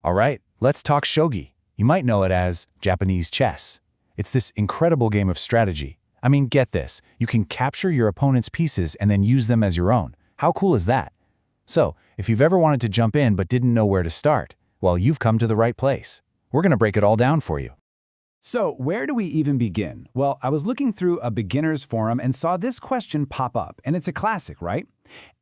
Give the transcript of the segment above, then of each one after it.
All right, let's talk Shogi. You might know it as Japanese chess. It's this incredible game of strategy. I mean, get this. You can capture your opponent's pieces and then use them as your own. How cool is that? So, if you've ever wanted to jump in but didn't know where to start, well, you've come to the right place. We're going to break it all down for you. So, where do we even begin? Well, I was looking through a beginner's forum and saw this question pop up, and it's a classic, right?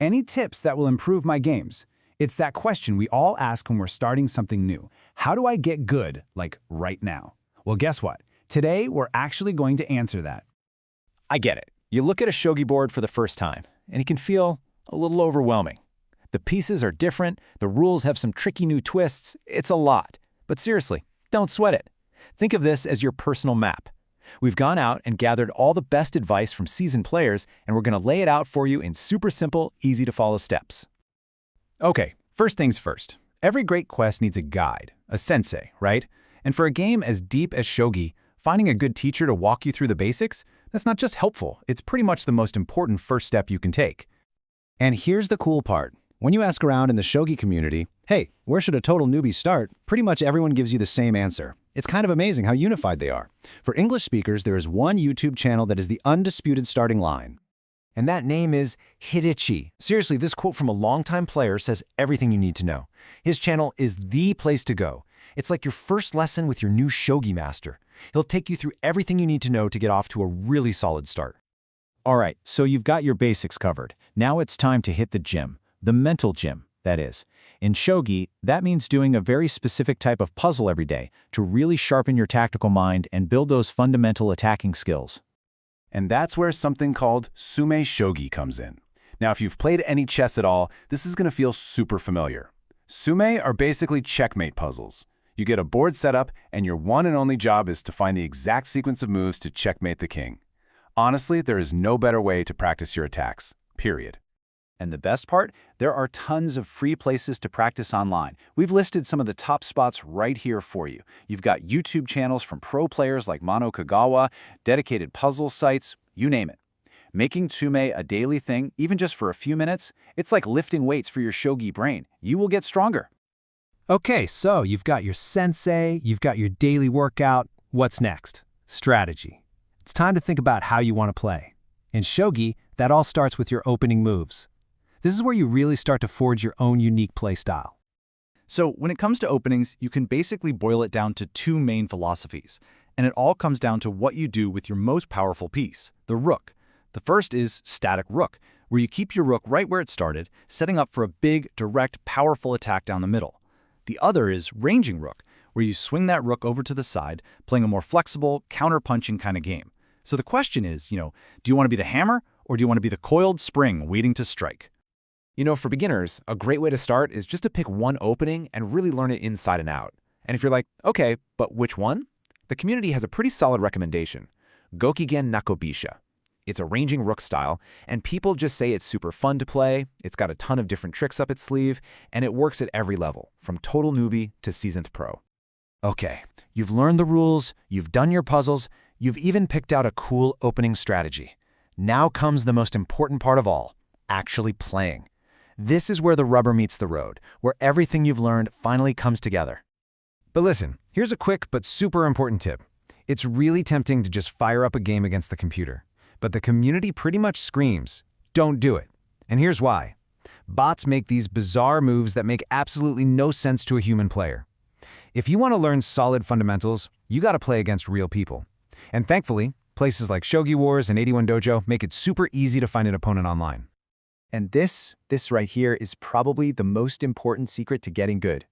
Any tips that will improve my games? It's that question we all ask when we're starting something new. How do I get good, like right now? Well, guess what? Today, we're actually going to answer that. I get it. You look at a shogi board for the first time, and it can feel a little overwhelming. The pieces are different, the rules have some tricky new twists, it's a lot. But seriously, don't sweat it. Think of this as your personal map. We've gone out and gathered all the best advice from seasoned players, and we're going to lay it out for you in super simple, easy-to-follow steps. Okay, first things first. Every great quest needs a guide, a sensei, right? And for a game as deep as Shogi, finding a good teacher to walk you through the basics, that's not just helpful, it's pretty much the most important first step you can take. And here's the cool part. When you ask around in the Shogi community, hey, where should a total newbie start? Pretty much everyone gives you the same answer. It's kind of amazing how unified they are. For English speakers, there is one YouTube channel that is the undisputed starting line. And that name is Hidechi. Seriously, this quote from a longtime player says everything you need to know. His channel is the place to go. It's like your first lesson with your new Shogi master. He'll take you through everything you need to know to get off to a really solid start. All right, so you've got your basics covered. Now it's time to hit the gym. The mental gym, that is. In Shogi, that means doing a very specific type of puzzle every day to really sharpen your tactical mind and build those fundamental attacking skills. And that's where something called Sume Shogi comes in. Now, if you've played any chess at all, this is going to feel super familiar. Sume are basically checkmate puzzles. You get a board set up, and your one and only job is to find the exact sequence of moves to checkmate the king. Honestly, there is no better way to practice your attacks, period. And the best part? There are tons of free places to practice online. We've listed some of the top spots right here for you. You've got YouTube channels from pro players like Mano Kagawa, dedicated puzzle sites, you name it. Making Tsume a daily thing, even just for a few minutes, it's like lifting weights for your shogi brain. You will get stronger. Okay, so you've got your sensei, you've got your daily workout. What's next? Strategy. It's time to think about how you want to play. In Shogi, that all starts with your opening moves. This is where you really start to forge your own unique play style. So when it comes to openings, you can basically boil it down to two main philosophies, and it all comes down to what you do with your most powerful piece, the rook. The first is static rook, where you keep your rook right where it started, setting up for a big, direct, powerful attack down the middle. The other is ranging rook, where you swing that rook over to the side, playing a more flexible, counter-punching kind of game. So the question is, do you want to be the hammer, or do you want to be the coiled spring waiting to strike? For beginners, a great way to start is just to pick one opening and really learn it inside and out. And if you're like, okay, but which one? The community has a pretty solid recommendation, Gokigen Nakobisha. It's a ranging rook style, and people just say it's super fun to play, it's got a ton of different tricks up its sleeve, and it works at every level, from total newbie to seasoned pro. Okay, you've learned the rules, you've done your puzzles, you've even picked out a cool opening strategy. Now comes the most important part of all, actually playing. This is where the rubber meets the road, where everything you've learned finally comes together. But listen, here's a quick but super important tip. It's really tempting to just fire up a game against the computer. But the community pretty much screams, don't do it. And here's why. Bots make these bizarre moves that make absolutely no sense to a human player. If you want to learn solid fundamentals, you got to play against real people. And thankfully, places like Shogi Wars and 81 Dojo make it super easy to find an opponent online. And this right here is probably the most important secret to getting good.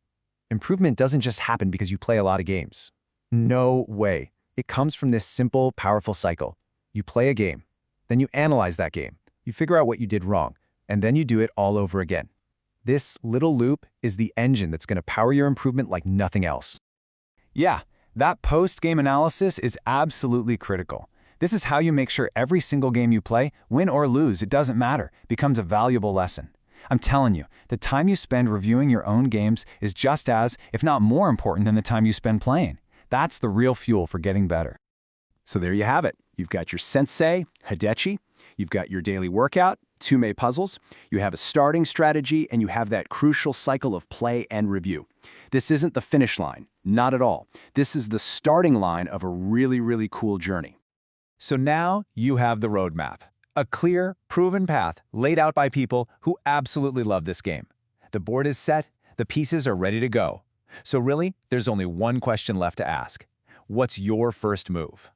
Improvement doesn't just happen because you play a lot of games. No way. It comes from this simple, powerful cycle. You play a game, then you analyze that game, you figure out what you did wrong, and then you do it all over again. This little loop is the engine that's going to power your improvement like nothing else. Yeah, that post-game analysis is absolutely critical. This is how you make sure every single game you play, win or lose, it doesn't matter, becomes a valuable lesson. I'm telling you, the time you spend reviewing your own games is just as, if not more important than the time you spend playing. That's the real fuel for getting better. So there you have it. You've got your sensei, Hidechi. You've got your daily workout, Tsume puzzles, you have a starting strategy, and you have that crucial cycle of play and review. This isn't the finish line, not at all. This is the starting line of a really, really cool journey. So now you have the roadmap. A clear, proven path laid out by people who absolutely love this game. The board is set, the pieces are ready to go. So really, there's only one question left to ask. What's your first move?